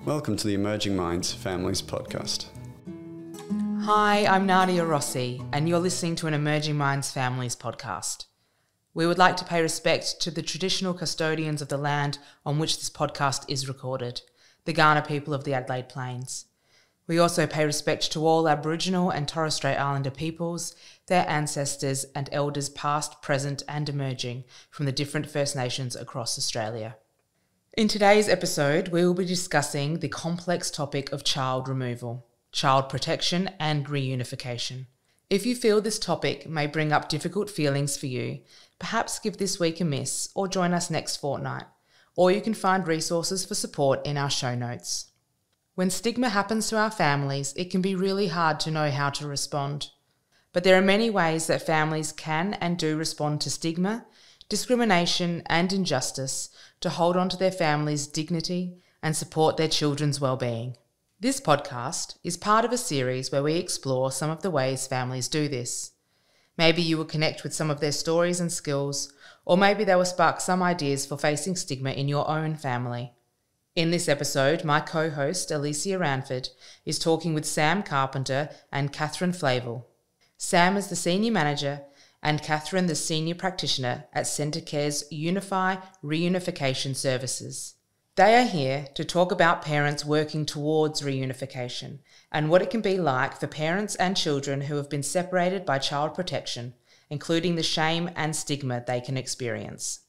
Welcome to the Emerging Minds Families Podcast. Hi, I'm Nadia Rossi, and you're listening to an Emerging Minds Families podcast. We would like to pay respect to the traditional custodians of the land on which this podcast is recorded, the Kaurna people of the Adelaide Plains. We also pay respect to all Aboriginal and Torres Strait Islander peoples, their ancestors and elders past, present and emerging from the different First Nations across Australia. In today's episode, we will be discussing the complex topic of child removal, child protection and reunification. If you feel this topic may bring up difficult feelings for you, perhaps give this week a miss or join us next fortnight, or you can find resources for support in our show notes. When stigma happens to our families, it can be really hard to know how to respond. But there are many ways that families can and do respond to stigma, discrimination and injustice to hold on to their family's dignity and support their children's well-being. This podcast is part of a series where we explore some of the ways families do this. Maybe you will connect with some of their stories and skills, or maybe they will spark some ideas for facing stigma in your own family. In this episode, my co-host Alicia Ranford is talking with Sam Carpenter and Catherine Flavel. Sam is the Senior Manager and Catherine the Senior Practitioner at Centacare's Unify reunification services. They are here to talk about parents working towards reunification and what it can be like for parents and children who have been separated by child protection, including the shame and stigma they can experience.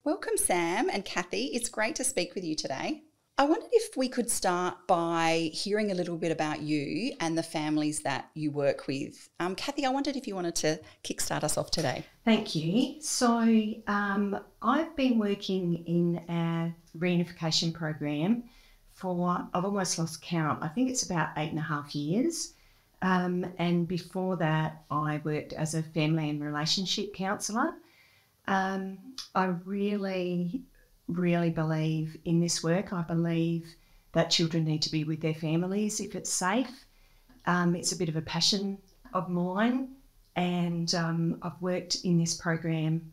Welcome, Sam and Kathy. It's great to speak with you today. I wondered if we could start by hearing a little bit about you and the families that you work with. Kathy, I wondered if you wanted to kickstart us off today. Thank you. So I've been working in a reunification program for, I've almost lost count, I think it's about 8.5 years. And before that, I worked as a family and relationship counsellor. I really believe in this work. I believe that children need to be with their families if it's safe. It's a bit of a passion of mine, and I've worked in this program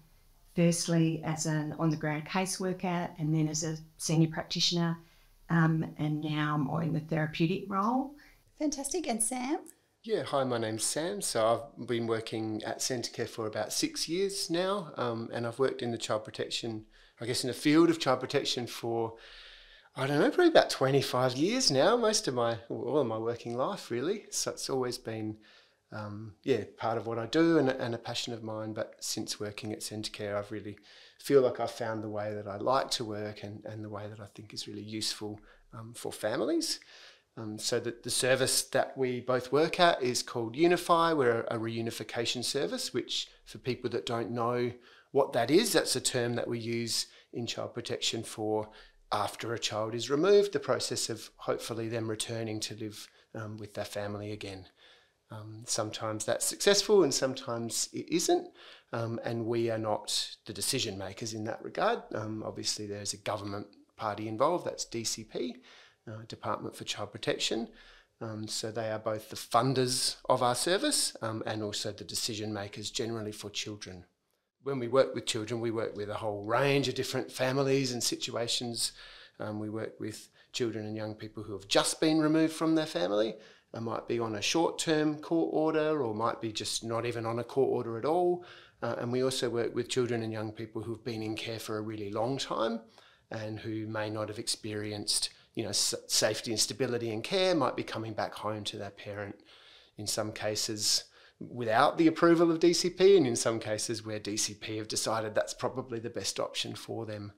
firstly as an on-the-ground caseworker and then as a senior practitioner, and now I'm more in the therapeutic role. Fantastic. And Sam? Yeah, hi, my name's Sam. So I've been working at Centacare for about 6 years now, and I've worked in the child protection, I guess in the field of child protection for, I don't know, probably about 25 years now, all of my working life really. So it's always been, part of what I do and a passion of mine. But since working at Centacare, I've really feel like I've found the way that I like to work and the way that I think is really useful for families. So that the service that we both work at is called Unify. We're a reunification service, which for people that don't know what that is, that's a term that we use in child protection for after a child is removed, the process of hopefully them returning to live with their family again. Sometimes that's successful and sometimes it isn't, and we are not the decision makers in that regard. Obviously there's a government party involved, that's DCP, Department for Child Protection. So they are both the funders of our service and also the decision makers generally for children. When we work with children, we work with a whole range of different families and situations. We work with children and young people who have just been removed from their family and might be on a short-term court order or might be just not even on a court order at all. And we also work with children and young people who've been in care for a really long time and who may not have experienced safety and stability in care, might be coming back home to their parent in some cases without the approval of DCP, and in some cases where DCP have decided that's probably the best option for them.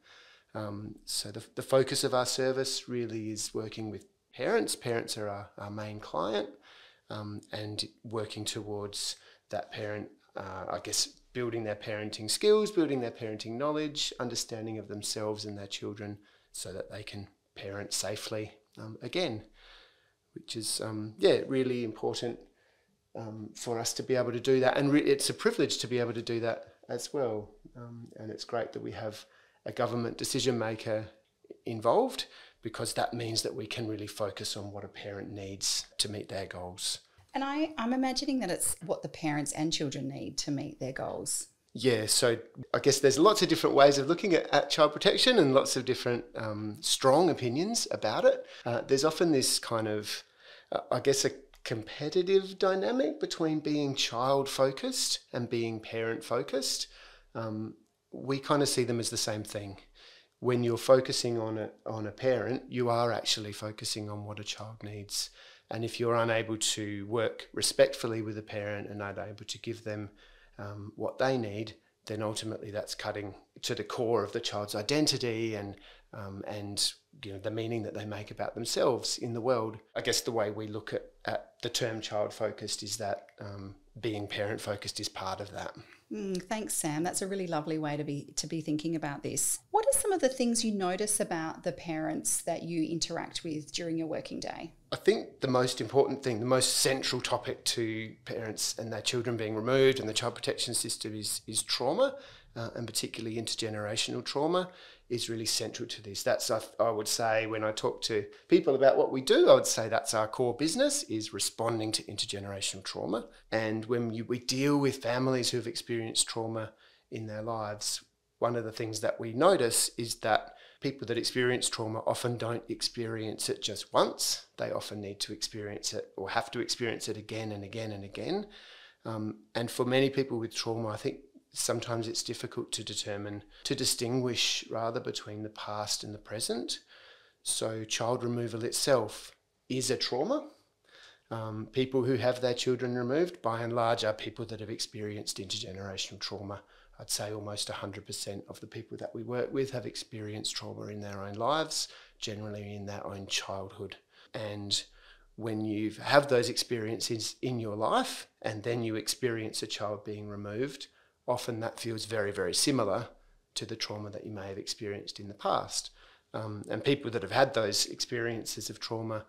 So the focus of our service really is working with parents. Parents are our main client, and working towards that parent, building their parenting skills, building their parenting knowledge, understanding of themselves and their children so that they can parent safely again, which is really important for us to be able to do that, and it's a privilege to be able to do that as well. And it's great that we have a government decision maker involved, because that means that we can really focus on what a parent needs to meet their goals. And I'm imagining that it's what the parents and children need to meet their goals. Yeah, so I guess there's lots of different ways of looking at child protection and lots of different strong opinions about it. There's often this kind of, I guess, a competitive dynamic between being child-focused and being parent-focused. We kind of see them as the same thing. When you're focusing on a parent, you are actually focusing on what a child needs. And if you're unable to work respectfully with a parent and not able to give them what they need, then ultimately that's cutting to the core of the child's identity and the meaning that they make about themselves in the world. I guess the way we look at the term child focused is that being parent focused is part of that. Thanks, Sam. That's a really lovely way to be thinking about this. What are some of the things you notice about the parents that you interact with during your working day? I think the most important thing, the most central topic to parents and their children being removed and the child protection system is trauma, and particularly intergenerational trauma is really central to this. That's, I would say, when I talk to people about what we do, I would say that's our core business, is responding to intergenerational trauma. And when we deal with families who have experienced trauma in their lives, one of the things that we notice is that people that experience trauma often don't experience it just once. They often need to experience it or have to experience it again and again and again. And for many people with trauma, I think sometimes it's difficult to distinguish rather between the past and the present. So child removal itself is a trauma. People who have their children removed, by and large, are people that have experienced intergenerational trauma. I'd say almost 100% of the people that we work with have experienced trauma in their own lives, generally in their own childhood. And when you have those experiences in your life and then you experience a child being removed, often that feels very, very similar to the trauma that you may have experienced in the past. And people that have had those experiences of trauma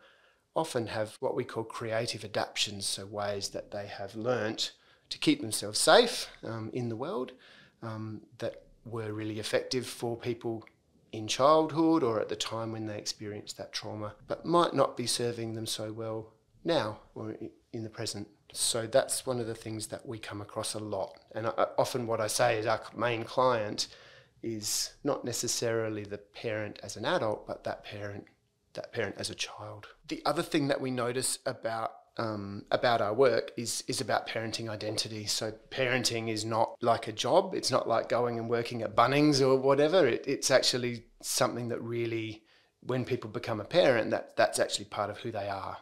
often have what we call creative adaptations, so ways that they have learnt to keep themselves safe in the world that were really effective for people in childhood or at the time when they experienced that trauma, but might not be serving them so well now or in the present. So that's one of the things that we come across a lot. And often what I say is our main client is not necessarily the parent as an adult, but that parent as a child. The other thing that we notice about our work is about parenting identity. So parenting is not like a job. It's not like going and working at Bunnings or whatever. It's actually something that really, when people become a parent, that's actually part of who they are.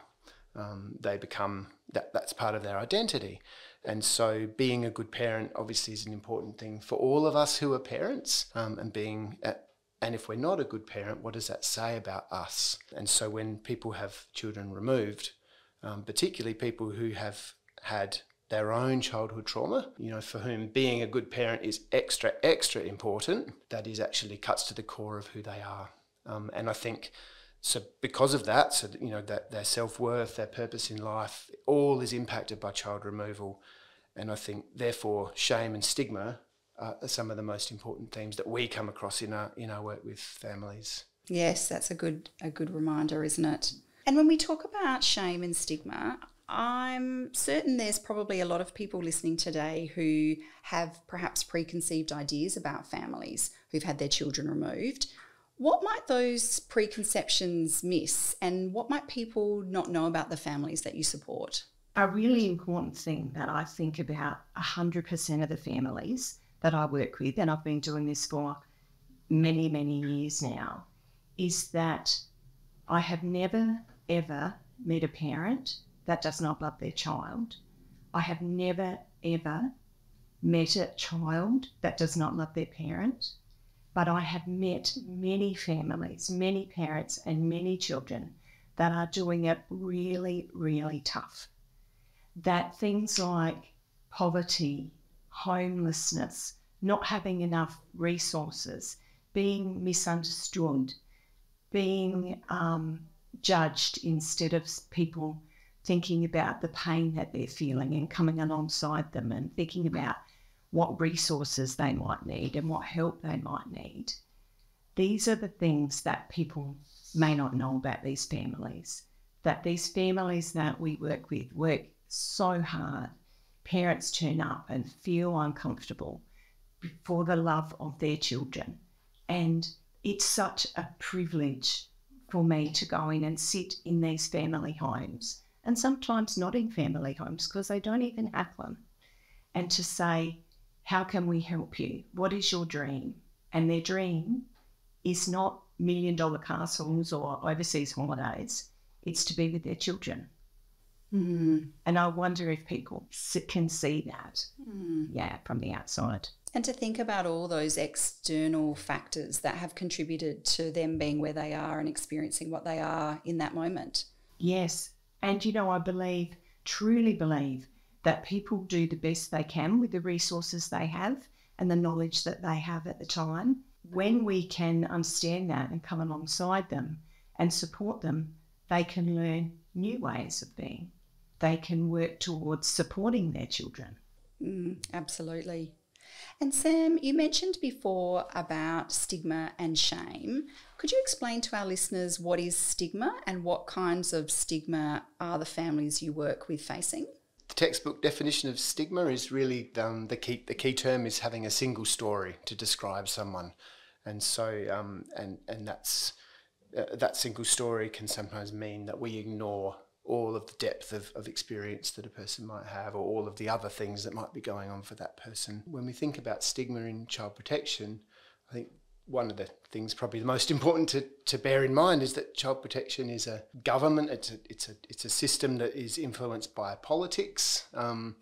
They become, that's part of their identity. And so being a good parent obviously is an important thing for all of us who are parents, and if we're not a good parent, what does that say about us? And so when people have children removed, particularly people who have had their own childhood trauma, for whom being a good parent is extra, extra important, that is actually cuts to the core of who they are. And I think, so because of that, so that their self-worth, their purpose in life, all is impacted by child removal. And I think, therefore, shame and stigma are some of the most important themes that we come across in our work with families. Yes, that's a good reminder, isn't it? And when we talk about shame and stigma, I'm certain there's probably a lot of people listening today who have perhaps preconceived ideas about families who've had their children removed. What might those preconceptions miss, and what might people not know about the families that you support? A really important thing that I think about 100% of the families that I work with, and I've been doing this for many, many years now, is that I have never, ever met a parent that does not love their child. I have never, ever met a child that does not love their parent. But I have met many families, many parents and many children that are doing it really, really tough. That things like poverty, homelessness, not having enough resources, being misunderstood, being judged instead of people thinking about the pain that they're feeling and coming alongside them and thinking about what resources they might need and what help they might need. These are the things that people may not know about these families, that these families that we work with work so hard. Parents turn up and feel uncomfortable. for the love of their children. And it's such a privilege for me to go in and sit in these family homes, and sometimes not in family homes because they don't even have them, and to say, how can we help you? What is your dream? And their dream is not $1 million castles or overseas holidays. It's to be with their children. Mm. And I wonder if people can see that, from the outside. And to think about all those external factors that have contributed to them being where they are and experiencing what they are in that moment. Yes. And, I truly believe that people do the best they can with the resources they have and the knowledge that they have at the time. When we can understand that and come alongside them and support them, they can learn new ways of being. They can work towards supporting their children. Absolutely. And Sam, you mentioned before about stigma and shame. Could you explain to our listeners what is stigma and what kinds of stigma are the families you work with facing? The textbook definition of stigma is really the key term is having a single story to describe someone. And so and that's that single story can sometimes mean that we ignore all of the depth of experience that a person might have, or all of the other things that might be going on for that person. When we think about stigma in child protection, I think one of the things probably the most important to bear in mind is that child protection is a government. It's a system that is influenced by politics. And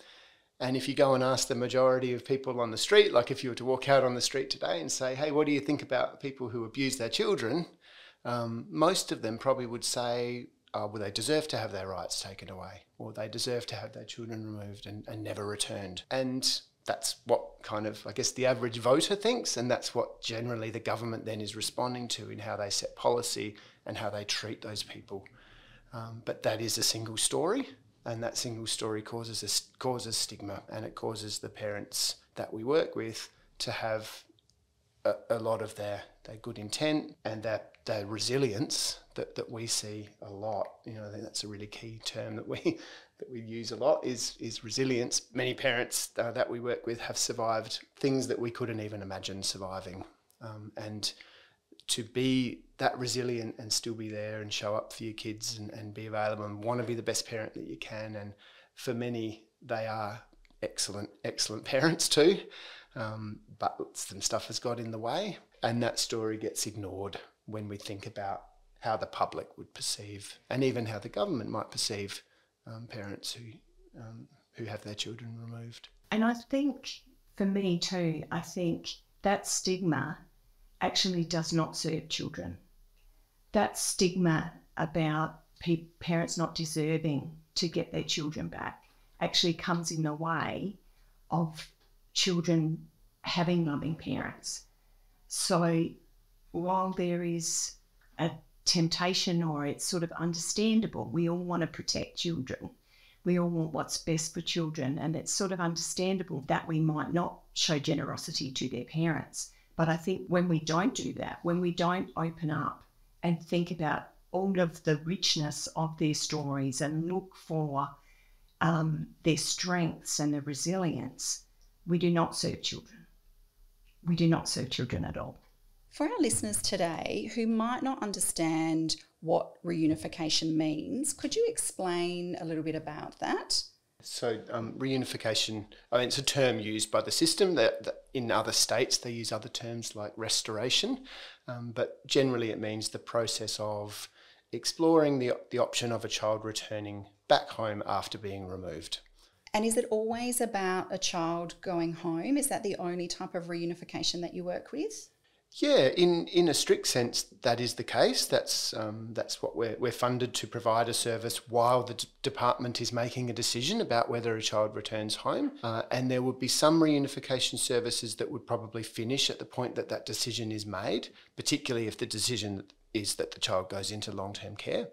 if you go and ask the majority of people on the street, like if you were to walk out on the street today and say, hey, what do you think about people who abuse their children? Most of them probably would say, well, they deserve to have their rights taken away, or they deserve to have their children removed and never returned. And that's what kind of, I guess, the average voter thinks, and that's what generally the government then is responding to in how they set policy and how they treat those people. But that is a single story, and that single story causes stigma, and it causes the parents that we work with to have a lot of their good intent and their resilience that we see a lot. I think that's a really key term that we use a lot is resilience. Many parents that we work with have survived things that we couldn't even imagine surviving, and to be that resilient and still be there and show up for your kids and be available and want to be the best parent that you can. And for many, they are excellent parents too. But some stuff has got in the way, and that story gets ignored when we think about how the public would perceive, and even how the government might perceive parents who have their children removed. And I think, for me too, I think that stigma actually does not serve children. That stigma about parents not deserving to get their children back actually comes in the way of children having loving parents. So while there is a temptation, or it's sort of understandable, we all want to protect children. We all want what's best for children, and it's sort of understandable that we might not show generosity to their parents. But I think when we don't do that, when we don't open up and think about all of the richness of their stories and look for their strengths and their resilience, we do not serve children. We do not serve children at all. For our listeners today who might not understand what reunification means, could you explain a little bit about that? So reunification, it's a term used by the system that in other states they use other terms like restoration, but generally it means the process of exploring the option of a child returning back home after being removed. And is it always about a child going home? Is that the only type of reunification that you work with? Yeah, in a strict sense, that is the case. That's what we're funded to provide a service while the department is making a decision about whether a child returns home. And there would be some reunification services that would probably finish at the point that decision is made, particularly if the decision is that the child goes into long-term care.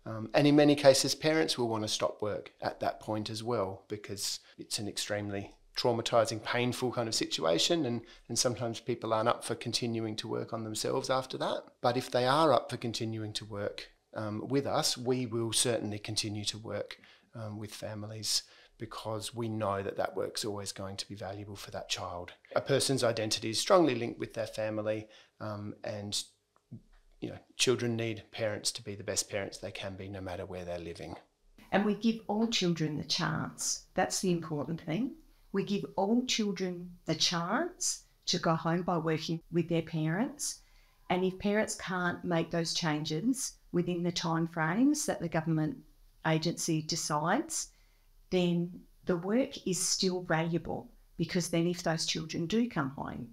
And in many cases, parents will want to stop work at that point as well, because it's an extremely traumatising, painful kind of situation, and sometimes people aren't up for continuing to work on themselves after that. But if they are up for continuing to work with us, we will certainly continue to work with families because we know that that work's always going to be valuable for that child. A person's identity is strongly linked with their family, and children need parents to be the best parents they can be no matter where they're living. And we give all children the chance. That's the important thing. We give all children the chance to go home by working with their parents. And if parents can't make those changes within the time frames that the government agency decides, then the work is still valuable, because then if those children do come home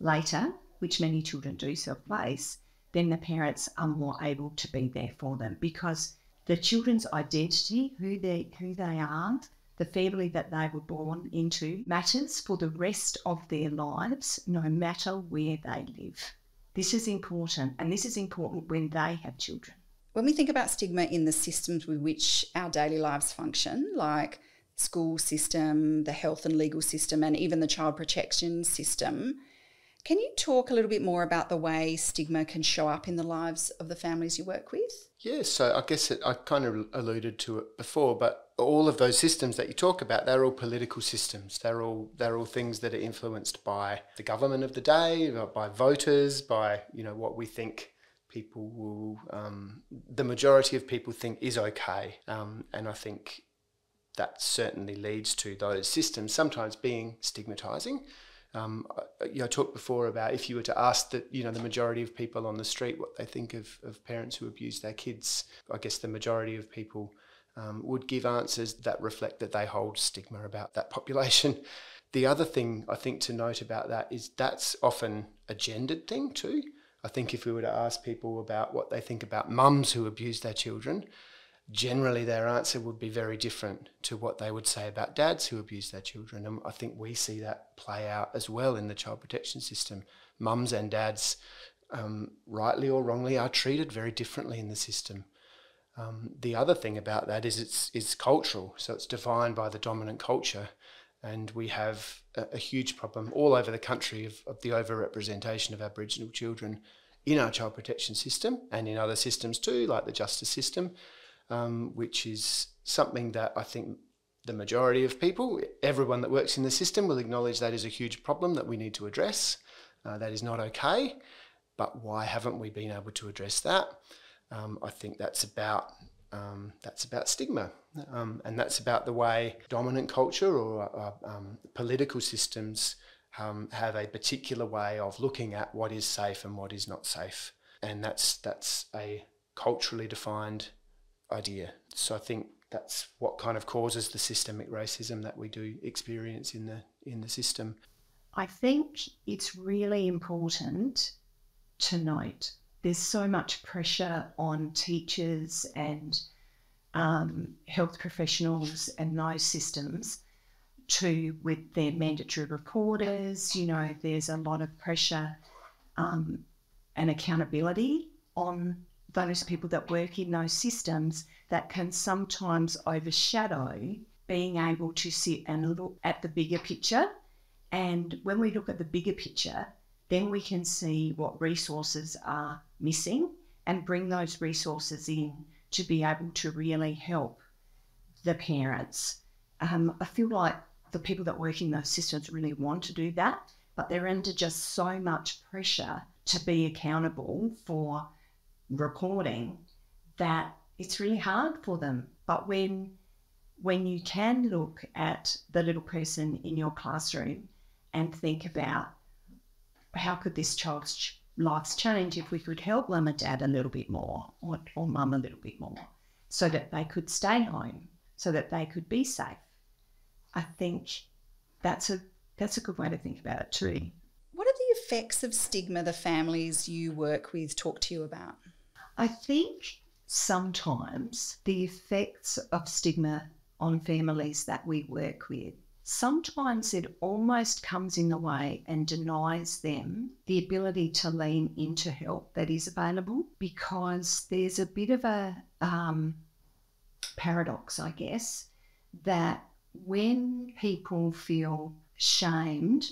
later, which many children do self-place, then the parents are more able to be there for them, because the children's identity, who they are, the family that they were born into, matters for the rest of their lives, no matter where they live. This is important, and this is important when they have children. When we think about stigma in the systems with which our daily lives function, like school system, the health and legal system, and even the child protection system, can you talk a little bit more about the way stigma can show up in the lives of the families you work with? Yeah, so I guess I kind of alluded to it before, but all of those systems that you talk about, they're all political systems. They're all things that are influenced by the government of the day, by voters, by what we think people will, the majority of people think is okay, and I think that certainly leads to those systems sometimes being stigmatising. I talked before about if you were to ask the majority of people on the street what they think of parents who abuse their kids, I guess the majority of people would give answers that reflect that they hold stigma about that population. The other thing I think to note about that is that's often a gendered thing too. I think if we were to ask people about what they think about mums who abuse their children, generally their answer would be very different to what they would say about dads who abuse their children. And I think we see that play out as well in the child protection system. Mums and dads, rightly or wrongly, are treated very differently in the system. The other thing about that is it's cultural, so it's defined by the dominant culture. And we have a huge problem all over the country of the overrepresentation of Aboriginal children in our child protection system and in other systems too, like the justice system, which is something that I think the majority of people, everyone that works in the system, will acknowledge that is a huge problem that we need to address. That is not okay, but why haven't we been able to address that? I think that's about stigma, and that's about the way dominant culture or political systems have a particular way of looking at what is safe and what is not safe, and that's a culturally defined idea. So I think that's what kind of causes the systemic racism that we do experience in the system. I think it's really important to note there's so much pressure on teachers and health professionals and those systems with their mandatory reporters. There's a lot of pressure and accountability on those people that work in those systems that can sometimes overshadow being able to sit and look at the bigger picture. And when we look at the bigger picture, then we can see what resources are missing and bring those resources in to be able to really help the parents. I feel like the people that work in those systems really want to do that, but they're under just so much pressure to be accountable for reporting that it's really hard for them. But when you can look at the little person in your classroom and think about how could this child's lives change if we could help mum and dad a little bit more, or mum a little bit more, so that they could stay home, so that they could be safe. I think that's a good way to think about it too. What are the effects of stigma the families you work with talk to you about? I think sometimes the effects of stigma on families that we work with, sometimes it almost comes in the way and denies them the ability to lean into help that is available, because there's a bit of a paradox, I guess, that when people feel shamed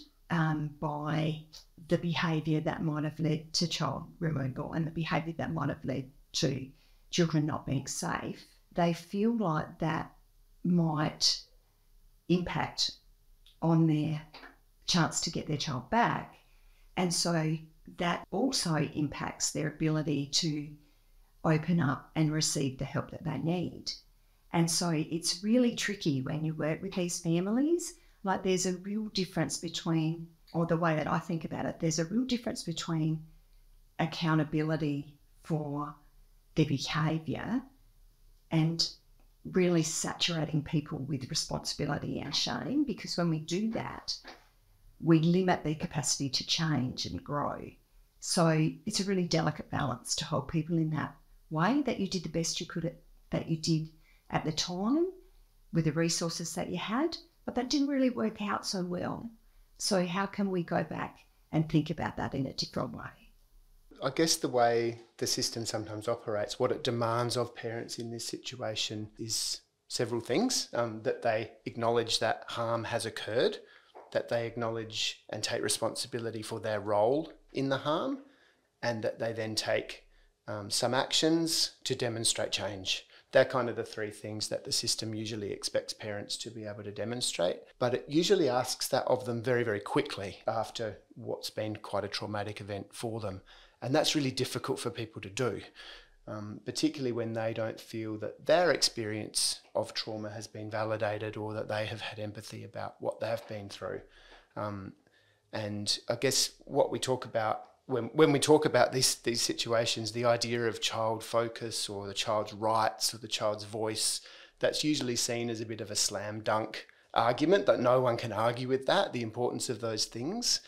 by the behaviour that might have led to child removal and the behaviour that might have led to children not being safe, they feel like that might impact on their chance to get their child back. And so that also impacts their ability to open up and receive the help that they need. And so it's really tricky when you work with these families. Like, there's a real difference between, or the way that I think about it, there's a real difference between accountability for their behaviour and really saturating people with responsibility and shame, because when we do that, we limit their capacity to change and grow. So it's a really delicate balance to hold people in that way, that you did the best you could that you did at the time with the resources that you had, but that didn't really work out so well. So how can we go back and think about that in a different way? I guess the way the system sometimes operates, what it demands of parents in this situation is several things. That they acknowledge that harm has occurred, that they acknowledge and take responsibility for their role in the harm, and that they then take some actions to demonstrate change. They're kind of the three things that the system usually expects parents to be able to demonstrate. But it usually asks that of them very, very quickly after what's been quite a traumatic event for them. And that's really difficult for people to do, particularly when they don't feel that their experience of trauma has been validated, or that they have had empathy about what they've been through. And I guess what we talk about when we talk about these situations, the idea of child focus or the child's rights or the child's voice, that's usually seen as a bit of a slam dunk argument, that no one can argue with that, the importance of those things.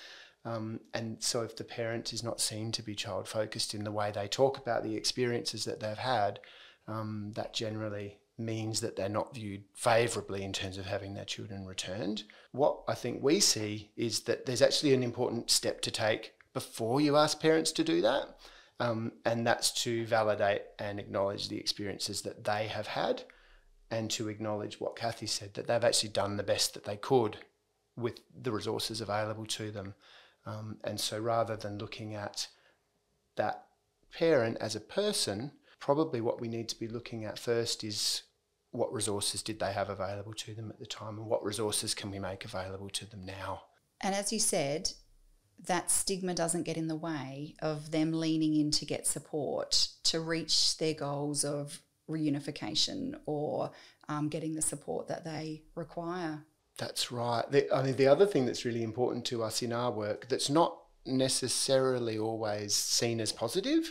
And so if the parent is not seen to be child focused in the way they talk about the experiences that they've had, that generally means that they're not viewed favourably in terms of having their children returned. What I think we see is that there's actually an important step to take before you ask parents to do that, and that's to validate and acknowledge the experiences that they have had, and to acknowledge what Kathy said, that they've actually done the best that they could with the resources available to them. And so rather than looking at that parent as a person, probably what we need to be looking at first is what resources did they have available to them at the time, and what resources can we make available to them now. And as you said, that stigma doesn't get in the way of them leaning in to get support to reach their goals of reunification or getting the support that they require. That's right. The other thing that's really important to us in our work that's not necessarily always seen as positive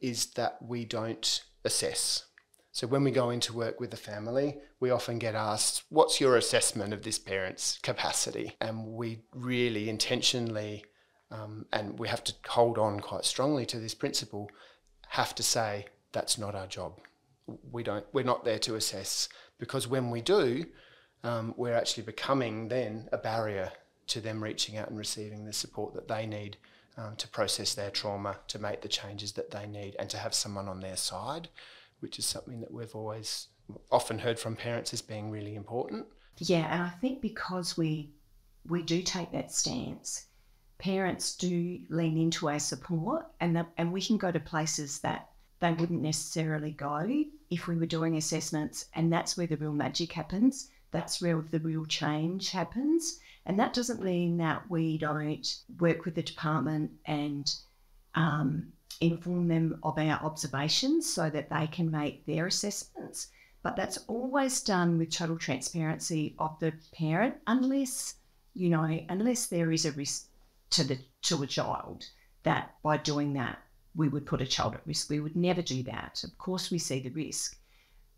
is that we don't assess. So when we go into work with a family, we often get asked, what's your assessment of this parent's capacity? And we really intentionally, and we have to hold on quite strongly to this principle, have to say that's not our job. We're not there to assess, because when we do, we're actually becoming then a barrier to them reaching out and receiving the support that they need to process their trauma, to make the changes that they need, and to have someone on their side, which is something that we've always often heard from parents as being really important. Yeah, and I think because we do take that stance, parents do lean into our support, and we can go to places that they wouldn't necessarily go if we were doing assessments, and that's where the real magic happens. That's where the real change happens. And that doesn't mean that we don't work with the department and inform them of our observations so that they can make their assessments. But that's always done with total transparency of the parent, unless there is a risk to a child, that by doing that we would put a child at risk. We would never do that. Of course we see the risk,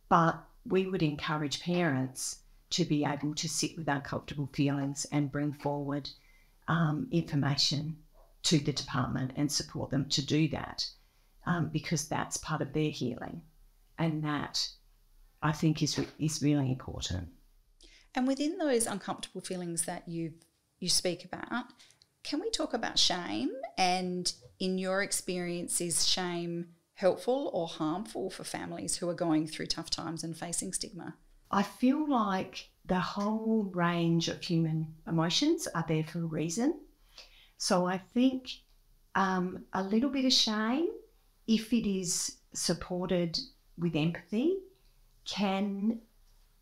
but we would encourage parents to be able to sit with uncomfortable feelings and bring forward information to the department and support them to do that, because that's part of their healing, and that I think is really important. And within those uncomfortable feelings that you speak about, can we talk about shame? And in your experience, is shame helpful or harmful for families who are going through tough times and facing stigma? I feel like the whole range of human emotions are there for a reason. So I think a little bit of shame, if it is supported with empathy, can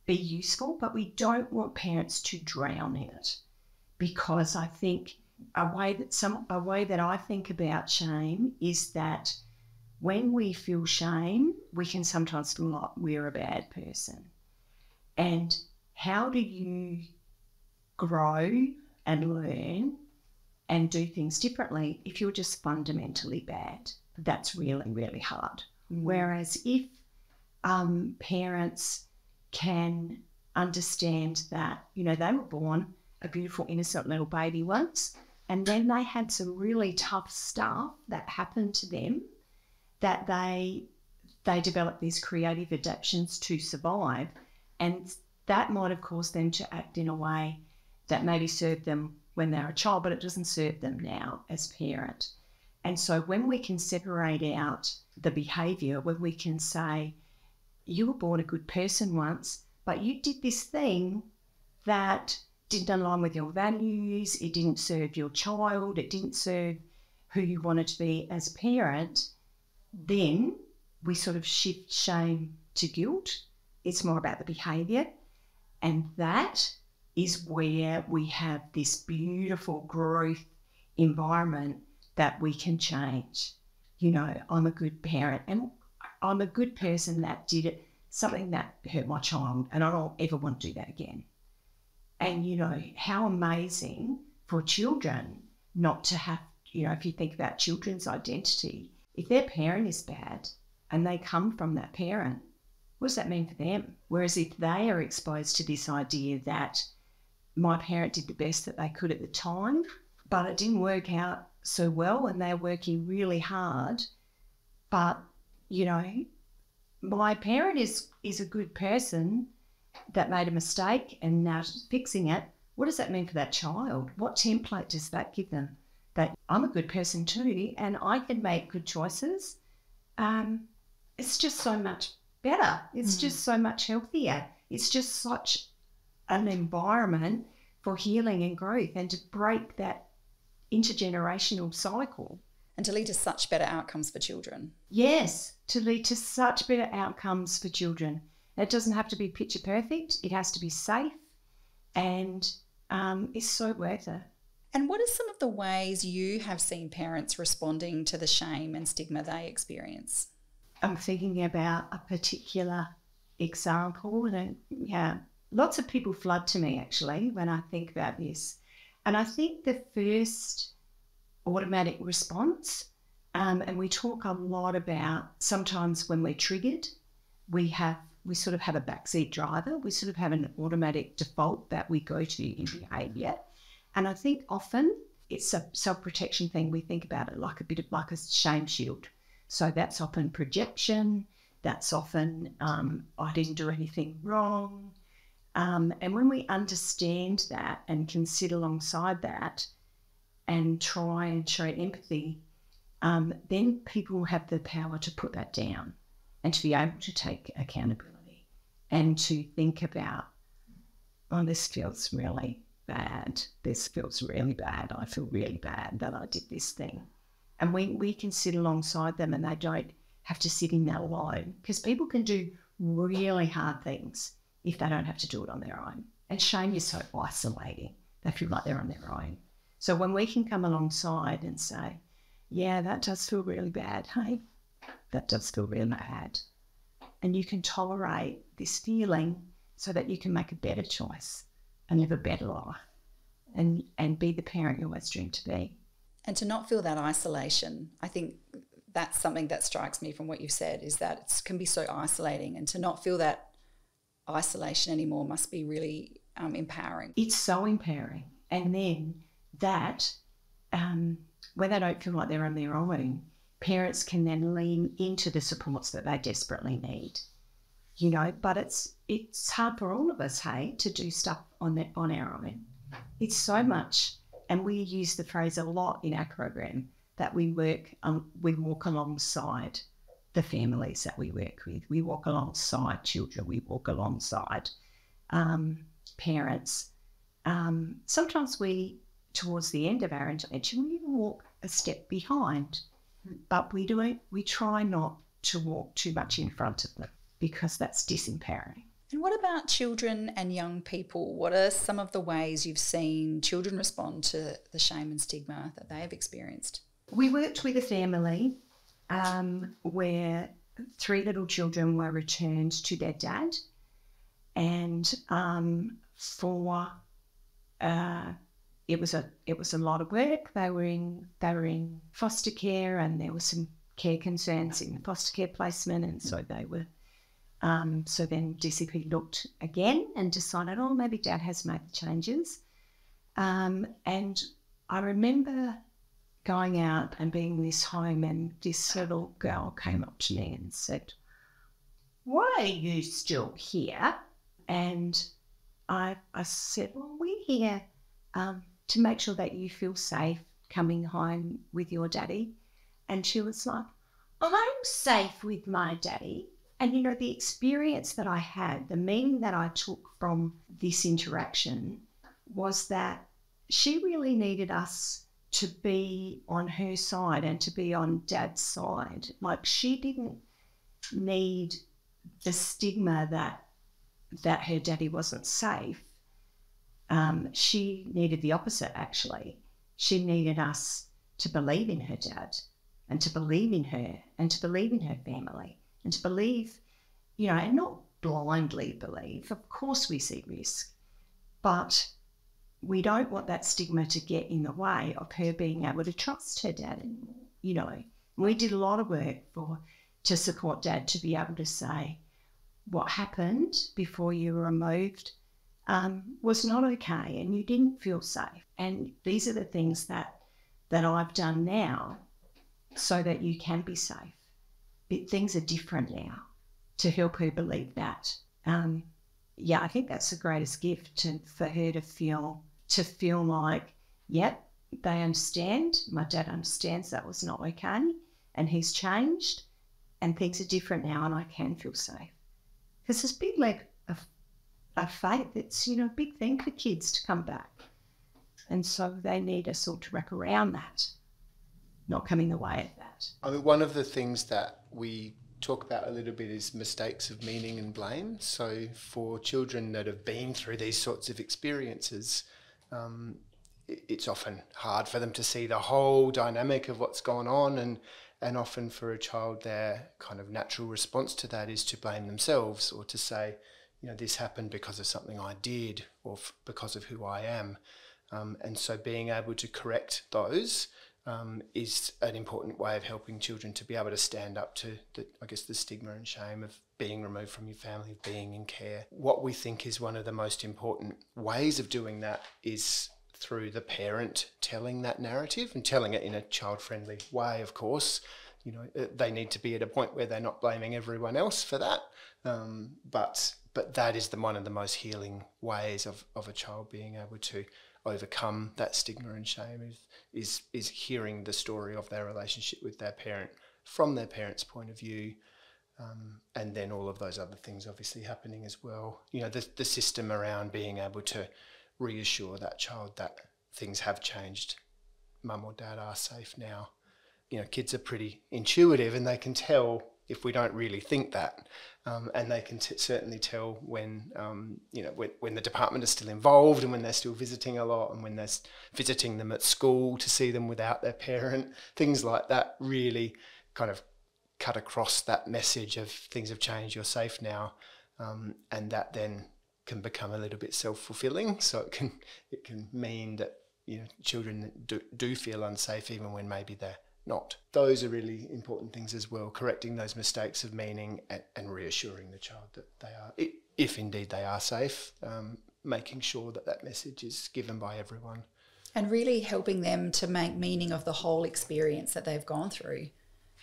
be useful, but we don't want parents to drown in it, because I think a way that I think about shame is that when we feel shame, we can sometimes feel like we're a bad person. And how do you grow and learn and do things differently if you're just fundamentally bad? That's really, really hard. Whereas if parents can understand that, you know, they were born a beautiful, innocent little baby once, and then they had some really tough stuff that happened to them, that they developed these creative adaptations to survive, and that might have caused them to act in a way that maybe served them when they were a child, but it doesn't serve them now as parent. And so when we can separate out the behaviour, when we can say, you were born a good person once, but you did this thing that didn't align with your values, it didn't serve your child, it didn't serve who you wanted to be as a parent, then we sort of shift shame to guilt. It's more about the behaviour. And that is where we have this beautiful growth environment that we can change. You know, I'm a good parent and I'm a good person that did something that hurt my child, and I don't ever want to do that again. And, you know, how amazing for children not to have, you know, if you think about children's identity, if their parent is bad and they come from that parent, what does that mean for them? Whereas if they are exposed to this idea that my parent did the best that they could at the time, but it didn't work out so well and they're working really hard, but, you know, my parent is a good person that made a mistake and now fixing it. What does that mean for that child? What template does that give them? That I'm a good person too and I can make good choices. It's just so much better. It's just so much healthier. It's just such an environment for healing and growth and to break that intergenerational cycle. And to lead to such better outcomes for children. Yes, to lead to such better outcomes for children. It doesn't have to be picture perfect. It has to be safe, and it's so worth it. And what are some of the ways you have seen parents responding to the shame and stigma they experience? I'm thinking about a particular example. And lots of people flood to me actually when I think about this. And I think the first automatic response, and we talk a lot about sometimes when we're triggered, we sort of have a backseat driver. We sort of have an automatic default that we go to in behaviour. And I think often it's a self-protection thing. We think about it like a bit of like a shame shield. So that's often projection. That's often I didn't do anything wrong. And when we understand that and can sit alongside that and try and show empathy, then people have the power to put that down and to be able to take accountability and to think about, oh, this feels really bad. This feels really bad. I feel really bad that I did this thing. And we can sit alongside them and they don't have to sit in that alone, because people can do really hard things if they don't have to do it on their own. And shame is so isolating. They feel like they're on their own. So when we can come alongside and say, yeah, that does feel really bad. Hey, that does feel really bad. And you can tolerate this feeling so that you can make a better choice and live a better life and be the parent you always dreamed to be. And to not feel that isolation. I think that's something that strikes me from what you've said, is that it can be so isolating, and to not feel that isolation anymore must be really empowering. It's so empowering. And then that, when they don't feel like they're on their own, parents can then lean into the supports that they desperately need. You know, but it's hard for all of us, hey, to do stuff on our own. It's so much, and we use the phrase a lot in our program that we walk alongside the families that we work with. We walk alongside children. We walk alongside parents. Sometimes towards the end of our intervention, we even walk a step behind, but we try not to walk too much in front of them, because that's disempowering. And what about children and young people? What are some of the ways you've seen children respond to the shame and stigma that they have experienced? We worked with a family where 3 little children were returned to their dad, and it was a lot of work. They were in foster care, and there were some care concerns in the foster care placement, and so they were. So then DCP looked again and decided, oh, maybe Dad has made the changes. And I remember going out and being in this home, and this little girl came up to me and said, "Why are you still here?" And I said, "Well, we're here to make sure that you feel safe coming home with your daddy." And she was like, "I'm safe with my daddy." And, you know, the experience that I had, the meaning that I took from this interaction was that she really needed us to be on her side and to be on Dad's side. Like, she didn't need the stigma that her daddy wasn't safe. She needed the opposite, actually. She needed us to believe in her dad and to believe in her and to believe in her family and to believe, you know, and not blindly believe. Of course we see risk, but we don't want that stigma to get in the way of her being able to trust her dad anymore. You know, we did a lot of work to support Dad to be able to say what happened before you were removed was not okay, and you didn't feel safe. And these are the things that I've done now so that you can be safe. Things are different now to help her believe that. I think that's the greatest gift for her to feel like, yep, they understand. My dad understands that was not okay, and he's changed, and things are different now, and I can feel safe. Because this big leg of faith, it's, you know, a big thing for kids to come back. And so they need us all to wrap around that, not come in the way of that. I mean, one of the things that we talk about a little bit is mistakes of meaning and blame. So for children that have been through these sorts of experiences, it's often hard for them to see the whole dynamic of what's gone on, and often for a child, their kind of natural response to that is to blame themselves, or to say, you know, this happened because of something I did, or because of who I am. And so being able to correct those is an important way of helping children to be able to stand up to the stigma and shame of being removed from your family, of being in care. What we think is one of the most important ways of doing that is through the parent telling that narrative, and telling it in a child-friendly way, of course. You know, they need to be at a point where they're not blaming everyone else for that. But that is one of the most healing ways of a child being able to overcome that stigma and shame is hearing the story of their relationship with their parent from their parent's point of view, and then all of those other things obviously happening as well. You know, the system around being able to reassure that child that things have changed, mum or dad are safe now. You know, kids are pretty intuitive, and they can tell if we don't really think that, and they can certainly tell when when the department is still involved, and when they're still visiting a lot, and when they're visiting them at school to see them without their parent. Things like that really kind of cut across that message of things have changed, you're safe now, and that then can become a little bit self-fulfilling. So it can mean that, you know, children do feel unsafe even when maybe they're not. Those are really important things as well, correcting those mistakes of meaning and reassuring the child that they are, if indeed they are safe, making sure that message is given by everyone. And really helping them to make meaning of the whole experience that they've gone through.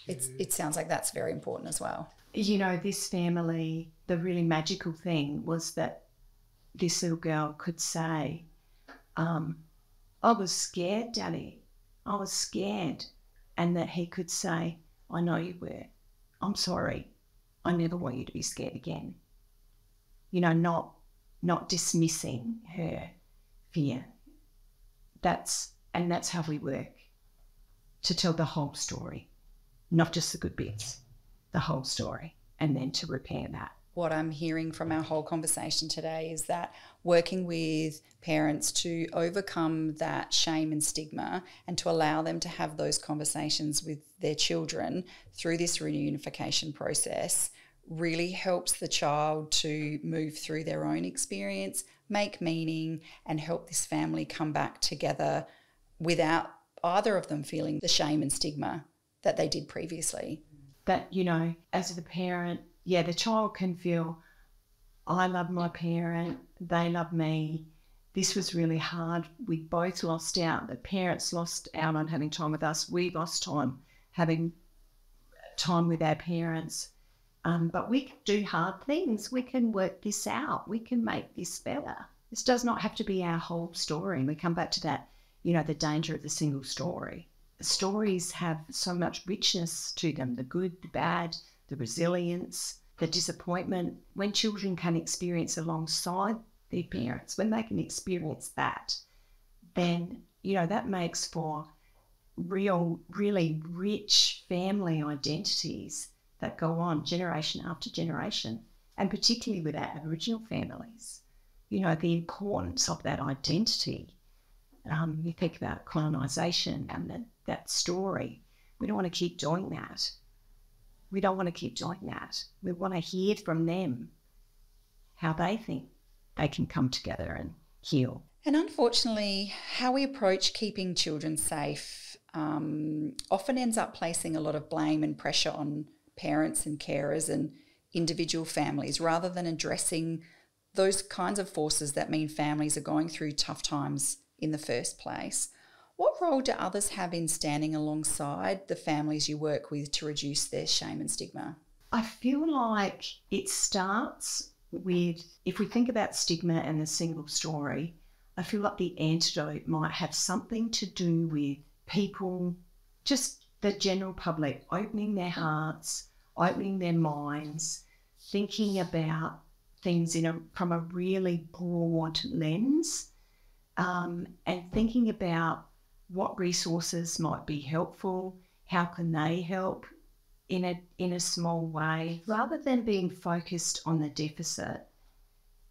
It sounds like that's very important as well. You know, this family, the really magical thing was that this little girl could say, I was scared, Daddy. I was scared. And that he could say, I know you were. I'm sorry. I never want you to be scared again. You know, not dismissing her fear. That's how we work, to tell the whole story, not just the good bits, the whole story, and then to repair that what I'm hearing from our whole conversation today is that working with parents to overcome that shame and stigma and to allow them to have those conversations with their children through this reunification process really helps the child to move through their own experience, make meaning, and help this family come back together without either of them feeling the shame and stigma that they did previously. That, you know, as the parent, yeah, the child can feel, I love my parent, they love me. This was really hard. We both lost out. The parents lost out on having time with us. We lost time having time with our parents. But we can do hard things. We can work this out. We can make this better. This does not have to be our whole story. And we come back to that, you know, the danger of the single story. Stories have so much richness to them, the good, the bad, the resilience, the disappointment. When children can experience alongside their parents, when they can experience that, then, you know, that makes for really rich family identities that go on generation after generation, and particularly with our Aboriginal families. You know, the importance of that identity. You think about colonisation and that story. We don't want to keep doing that. We don't want to keep doing that. We want to hear from them how they think they can come together and heal. And unfortunately, how we approach keeping children safe often ends up placing a lot of blame and pressure on parents and carers and individual families rather than addressing those kinds of forces that mean families are going through tough times in the first place. What role do others have in standing alongside the families you work with to reduce their shame and stigma? I feel like it starts with, if we think about stigma and the single story, I feel like the antidote might have something to do with people, just the general public, opening their hearts, opening their minds, thinking about things from a really broad lens, and thinking about what resources might be helpful, how can they help in a small way, rather than being focused on the deficit,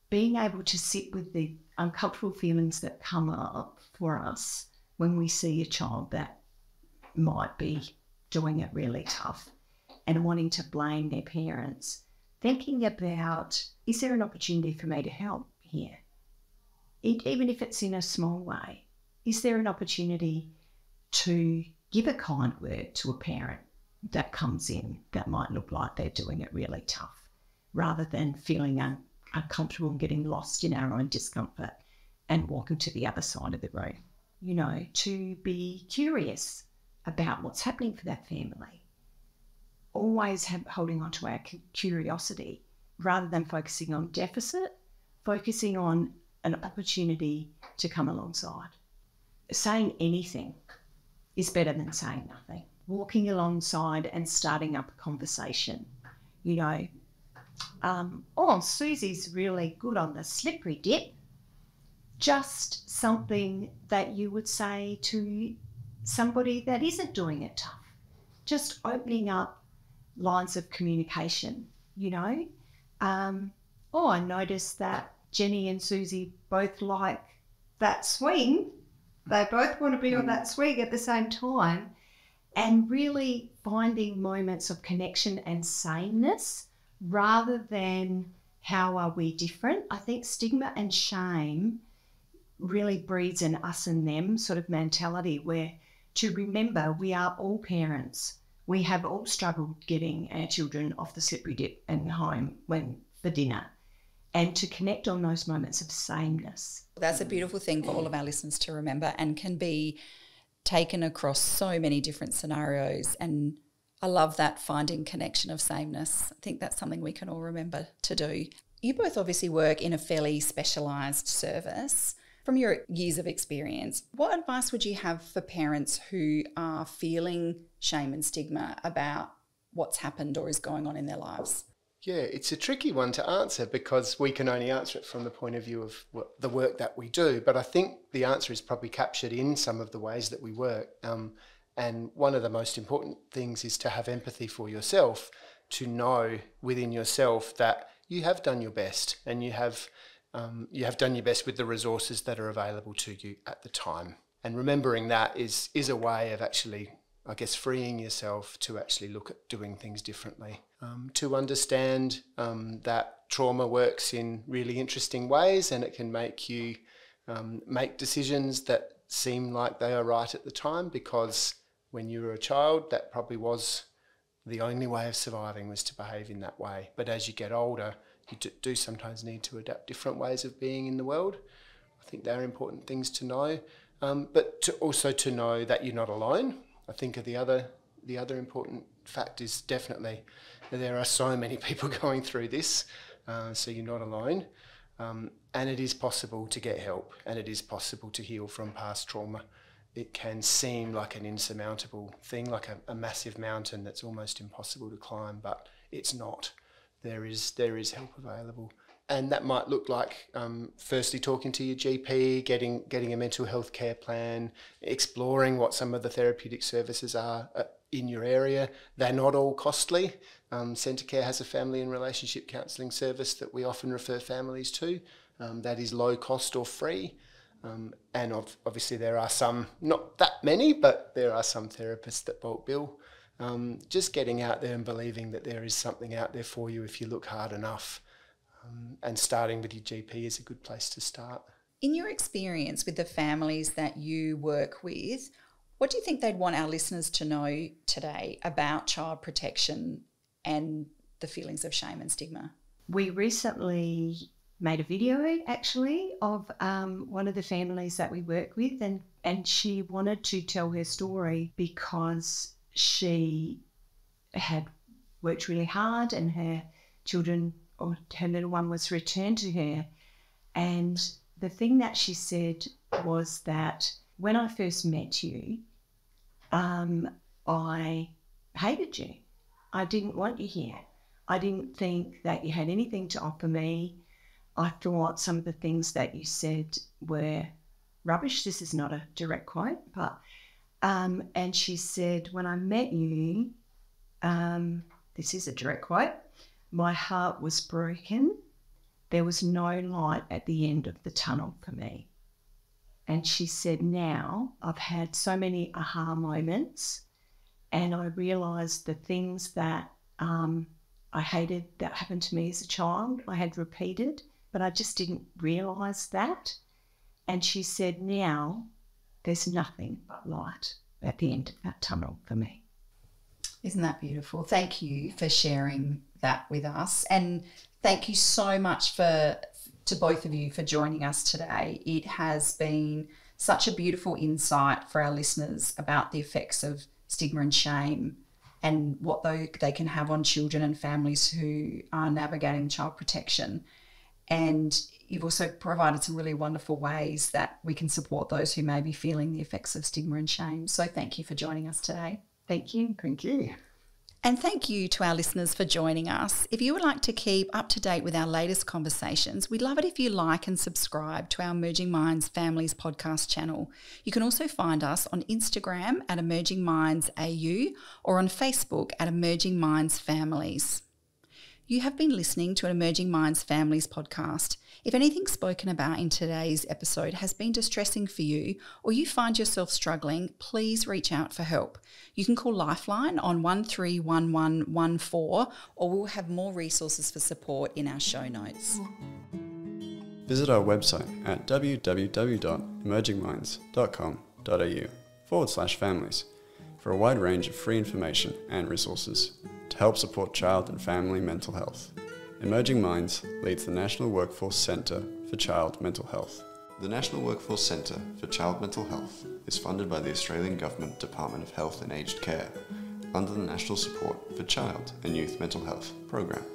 being able to sit with the uncomfortable feelings that come up for us when we see a child that might be doing it really tough and wanting to blame their parents, thinking about, is there an opportunity for me to help here? Even if it's in a small way, is there an opportunity to give a kind word to a parent that comes in that might look like they're doing it really tough, rather than feeling uncomfortable and getting lost in our own discomfort and walking to the other side of the room? You know, to be curious about what's happening for that family. Always holding on to our curiosity rather than focusing on deficit, focusing on an opportunity to come alongside. Saying anything is better than saying nothing. Walking alongside and starting up a conversation. You know, Susie's really good on the slippery dip. Just something that you would say to somebody that isn't doing it tough. Just opening up lines of communication, you know. I noticed that Jenny and Susie both like that swing. They both want to be on that swing at the same time, and really finding moments of connection and sameness rather than how are we different. I think stigma and shame really breeds an us and them sort of mentality, where to remember we are all parents. We have all struggled getting our children off the slippery dip and home for dinner, and to connect on those moments of sameness. That's a beautiful thing for all of our listeners to remember, and can be taken across so many different scenarios. And I love that, finding connection of sameness. I think that's something we can all remember to do. You both obviously work in a fairly specialised service. From your years of experience, what advice would you have for parents who are feeling shame and stigma about what's happened or is going on in their lives? Yeah, it's a tricky one to answer because we can only answer it from the point of view of the work that we do. But I think the answer is probably captured in some of the ways that we work. And one of the most important things is to have empathy for yourself, to know within yourself that you have done your best, and you have done your best with the resources that are available to you at the time. And remembering that is a way of actually, I guess, freeing yourself to actually look at doing things differently, to understand that trauma works in really interesting ways, and it can make you make decisions that seem like they are right at the time, because when you were a child, that probably was the only way of surviving, was to behave in that way. But as you get older, you do sometimes need to adapt different ways of being in the world. I think they're important things to know, but also to know that you're not alone. I think the other important fact is definitely that there are so many people going through this, so you're not alone. And it is possible to get help, and it is possible to heal from past trauma. It can seem like an insurmountable thing, like a massive mountain that's almost impossible to climb, but it's not. There is help available. And that might look like, firstly, talking to your GP, getting a mental health care plan, exploring what some of the therapeutic services are in your area. They're not all costly. Centacare has a family and relationship counselling service that we often refer families to. That is low cost or free. And obviously there are some, not that many, but there are some therapists that bulk bill. Just getting out there and believing that there is something out there for you if you look hard enough. And starting with your GP is a good place to start. In your experience with the families that you work with, what do you think they'd want our listeners to know today about child protection and the feelings of shame and stigma? We recently made a video actually of one of the families that we work with, and she wanted to tell her story because she had worked really hard and her children, or her little one, was returned to her. And the thing that she said was that when I first met you, I hated you. I didn't want you here. I didn't think that you had anything to offer me. I thought some of the things that you said were rubbish. This is not a direct quote, but and she said, when I met you, this is a direct quote, my heart was broken. There was no light at the end of the tunnel for me. And she said, now I've had so many aha moments, and I realised the things that I hated that happened to me as a child, I had repeated, but I just didn't realise that. And she said, now there's nothing but light at the end of that tunnel for me. Isn't that beautiful? Thank you for sharing that with us. And thank you so much to both of you for joining us today. It has been such a beautiful insight for our listeners about the effects of stigma and shame and what they can have on children and families who are navigating child protection. And you've also provided some really wonderful ways that we can support those who may be feeling the effects of stigma and shame. So thank you for joining us today. Thank you. Thank you. And thank you to our listeners for joining us. If you would like to keep up to date with our latest conversations, we'd love it if you like and subscribe to our Emerging Minds Families podcast channel. You can also find us on Instagram at Emerging Minds AU or on Facebook at Emerging Minds Families. You have been listening to an Emerging Minds Families podcast. If anything spoken about in today's episode has been distressing for you, or you find yourself struggling, please reach out for help. You can call Lifeline on 131114, or we'll have more resources for support in our show notes. Visit our website at www.emergingminds.com.au/families for a wide range of free information and resources to help support child and family mental health. Emerging Minds leads the National Workforce Centre for Child Mental Health. The National Workforce Centre for Child Mental Health is funded by the Australian Government Department of Health and Aged Care under the National Support for Child and Youth Mental Health program.